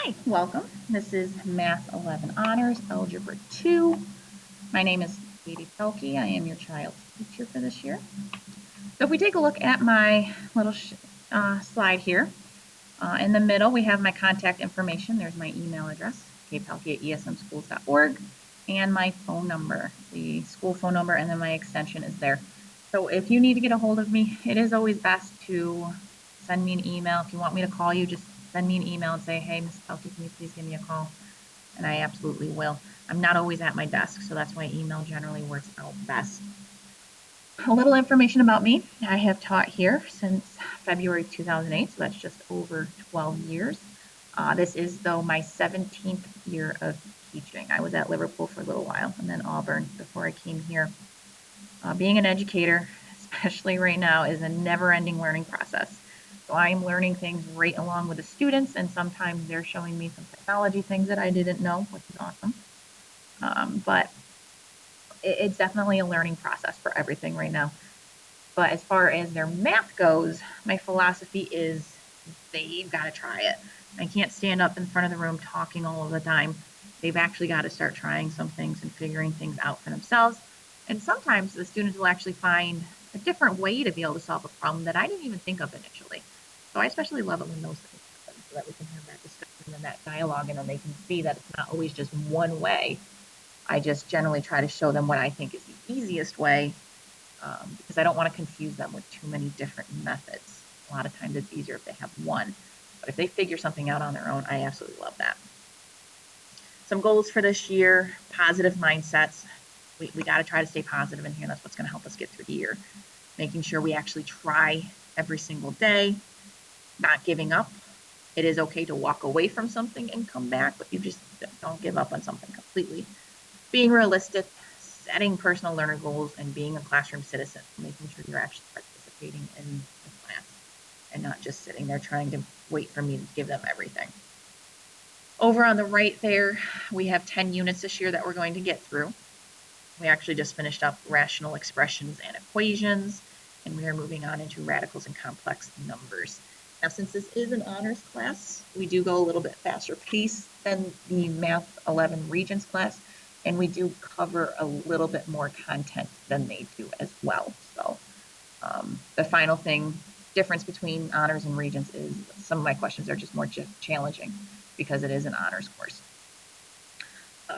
Hi, welcome. This is Math 11 Honors, Algebra 2. My name is Katie Pelkey. I am your child's teacher for this year. So if we take a look at my little slide here, in the middle we have my contact information. There's my email address, kpelkey@esmschools.org, and my phone number, the school phone number, and then my extension is there. So if you need to get a hold of me, it is always best to send me an email. If you want me to call you, just send me an email and say, hey, Ms. Pelkey, can you please give me a call? And I absolutely will. I'm not always at my desk, so that's why email generally works out best. A little information about me. I have taught here since February 2008, so that's just over 12 years. This is, though, my 17th year of teaching. I was at Liverpool for a little while and then Auburn before I came here. Being an educator, especially right now, is a never-ending learning process. So I'm learning things right along with the students, and sometimes they're showing me some technology things that I didn't know, which is awesome. But it's definitely a learning process for everything right now. But as far as their math goes, my philosophy is they've got to try it. I can't stand up in front of the room talking all of the time. They've actually got to start trying some things and figuring things out for themselves. And sometimes the students will actually find a different way to be able to solve a problem that I didn't even think of initially. So I especially love it when those things happen so that we can have that discussion and that dialogue, and then they can see that it's not always just one way. I just generally try to show them what I think is the easiest way, because I don't want to confuse them with too many different methods. A lot of times it's easier if they have one, but if they figure something out on their own, I absolutely love that. Some goals for this year: positive mindsets. We got to try to stay positive in here. That's what's going to help us get through the year. Making sure we actually try every single day, not giving up. It is okay to walk away from something and come back, but you just don't give up on something completely. Being realistic, setting personal learner goals, and being a classroom citizen, making sure you're actually participating in the class and not just sitting there trying to wait for me to give them everything. Over on the right there, we have 10 units this year that we're going to get through. We actually just finished up rational expressions and equations, and we are moving on into radicals and complex numbers. Now, since this is an honors class, we do go a little bit faster pace than the Math 11 Regents class, and we do cover a little bit more content than they do as well. So the final difference between honors and Regents is some of my questions are just more challenging because it is an honors course.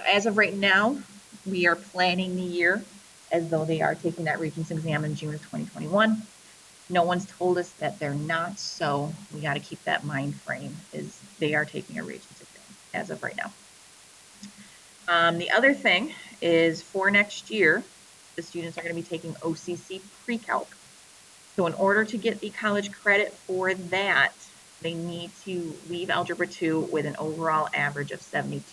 As of right now, we are planning the year as though they are taking that Regents exam in June of 2021. No one's told us that they're not, so we got to keep that mind frame is they are taking a Regents exam as of right now. The other thing is for next year, the students are going to be taking OCC pre-calc. So in order to get the college credit for that, they need to leave Algebra 2 with an overall average of 72.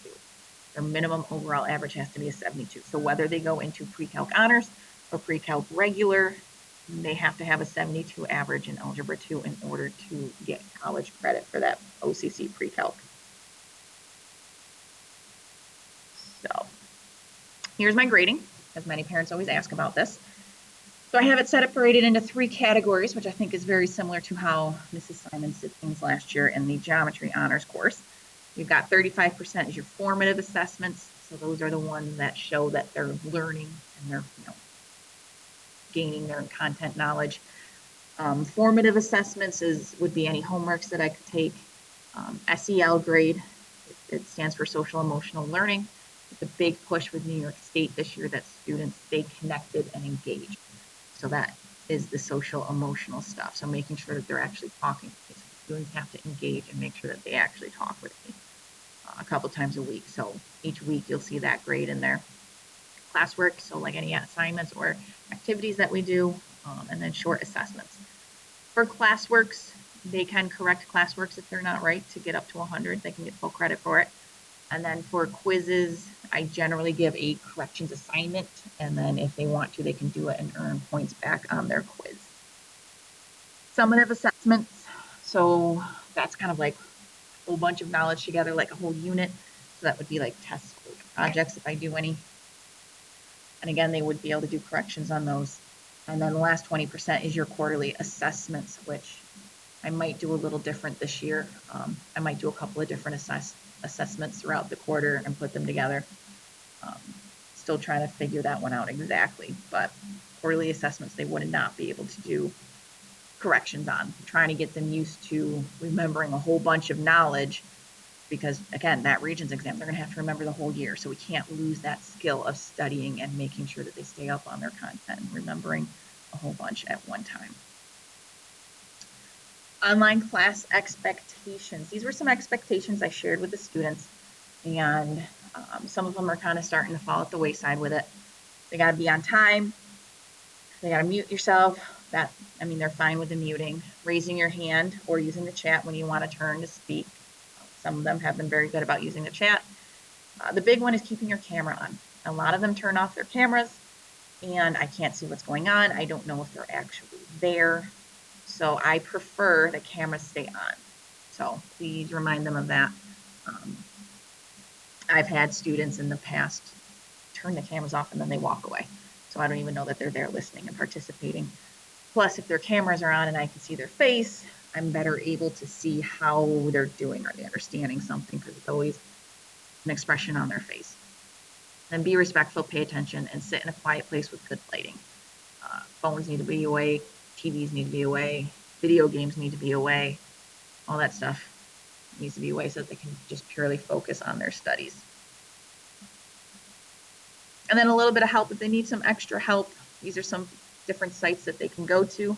Their minimum overall average has to be a 72. So whether they go into pre-calc honors or pre-calc regular, they have to have a 72 average in Algebra 2 in order to get college credit for that OCC pre-calc. So here's my grading, as many parents always ask about this. So I have it separated into 3 categories, which I think is very similar to how Mrs. Simons did things last year in the geometry honors course. We've got 35% is your formative assessments. So those are the ones that show that they're learning and they're gaining their content knowledge. Formative assessments would be any homeworks that I could take. SEL grade, it stands for social emotional learning. It's a big push with New York State this year that students stay connected and engaged. So that is the social emotional stuff. So making sure that they're actually talking to me. So students have to engage and make sure that they actually talk with me a couple times a week. So each week you'll see that grade in there. Classwork, so like any assignments or activities that we do, and then short assessments. For classworks, they can correct classworks if they're not right to get up to 100. They can get full credit for it. And then for quizzes, I generally give a corrections assignment, and then if they want to, they can do it and earn points back on their quiz. Summative assessments, so that's kind of like a whole bunch of knowledge together, like a whole unit. So that would be like tests or projects if I do any. And again, they would be able to do corrections on those. And then the last 20% is your quarterly assessments, which I might do a little different this year. I might do a couple of different assessments throughout the quarter and put them together. Still trying to figure that one out exactly, but quarterly assessments, they would not be able to do corrections on. I'm trying to get them used to remembering a whole bunch of knowledge because, again, that Regents exam, they're going to have to remember the whole year. So we can't lose that skill of studying and making sure that they stay up on their content and remembering a whole bunch at one time. Online class expectations. These were some expectations I shared with the students, and some of them are kind of starting to fall at the wayside with it. They got to be on time. They got to mute yourself. They're fine with the muting. Raising your hand or using the chat when you want to turn to speak. Some of them have been very good about using the chat. The big one is keeping your camera on. A lot of them turn off their cameras, and I can't see what's going on. I don't know if they're actually there. So I prefer the cameras stay on. So please remind them of that. I've had students in the past turn the cameras off and then they walk away. So I don't even know that they're there listening and participating. Plus, if their cameras are on and I can see their face, I'm better able to see how they're doing. Are they understanding something? Because it's always an expression on their face. And be respectful, pay attention, and sit in a quiet place with good lighting. Phones need to be away, TVs need to be away, video games need to be away, all that stuff needs to be away so that they can just purely focus on their studies. And then a little bit of help if they need some extra help. These are some different sites that they can go to.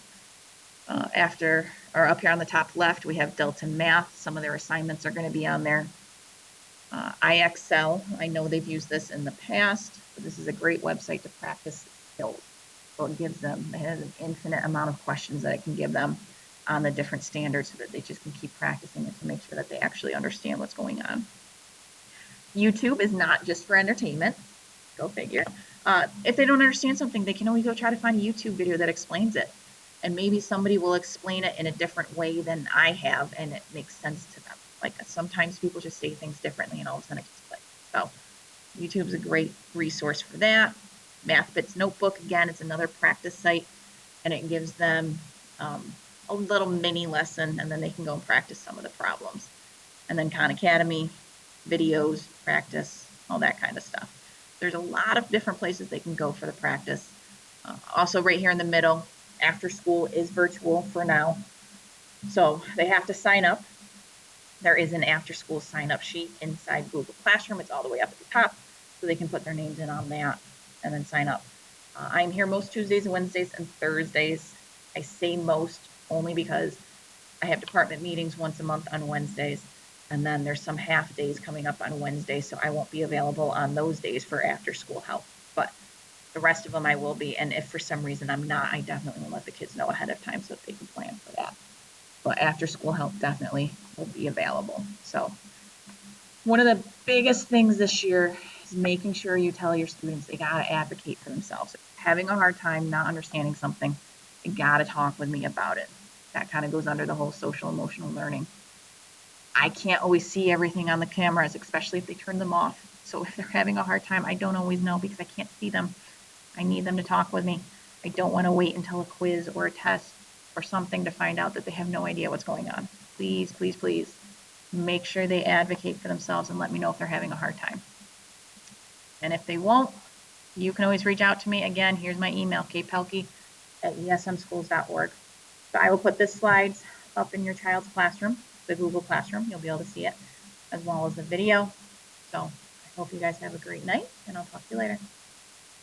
Up here on the top left, we have Delta Math. Some of their assignments are going to be on there. IXL, I know they've used this in the past, but this is a great website to practice skills. So it has an infinite amount of questions that it can give them on the different standards so that they just can keep practicing it to make sure that they actually understand what's going on. YouTube is not just for entertainment. Go figure. If they don't understand something, they can always go try to find a YouTube video that explains it. And maybe somebody will explain it in a different way than I have, and it makes sense to them. Like sometimes people just say things differently and all of a sudden it just clicks. So YouTube's a great resource for that. MathBits Notebook, again, it's another practice site, and it gives them a little mini lesson, and then they can go and practice some of the problems. And then Khan Academy, videos, practice, all that kind of stuff. There's a lot of different places they can go for the practice. Also right here in the middle, after school is virtual for now. So they have to sign up. There is an after school sign up sheet inside Google Classroom. It's all the way up at the top. So they can put their names in on that and then sign up. I'm here most Tuesdays and Wednesdays and Thursdays. I say most only because I have department meetings once a month on Wednesdays. And then there's some half days coming up on Wednesday, so I won't be available on those days for after school help. But the rest of them I will be, and if for some reason I'm not, I definitely will let the kids know ahead of time so that they can plan for that. But after school help definitely will be available. So one of the biggest things this year is making sure you tell your students they got to advocate for themselves. If they're having a hard time not understanding something, they got to talk with me about it. That kind of goes under the whole social emotional learning. I can't always see everything on the cameras, especially if they turn them off. So if they're having a hard time, I don't always know because I can't see them. I need them to talk with me. I don't want to wait until a quiz or a test or something to find out that they have no idea what's going on. Please, please, please make sure they advocate for themselves and let me know if they're having a hard time. And if they won't, you can always reach out to me. Again, here's my email, kpelke@esmschools.org. So I will put this slides up in your child's classroom, the Google Classroom. You'll be able to see it, as well as the video. So I hope you guys have a great night, and I'll talk to you later.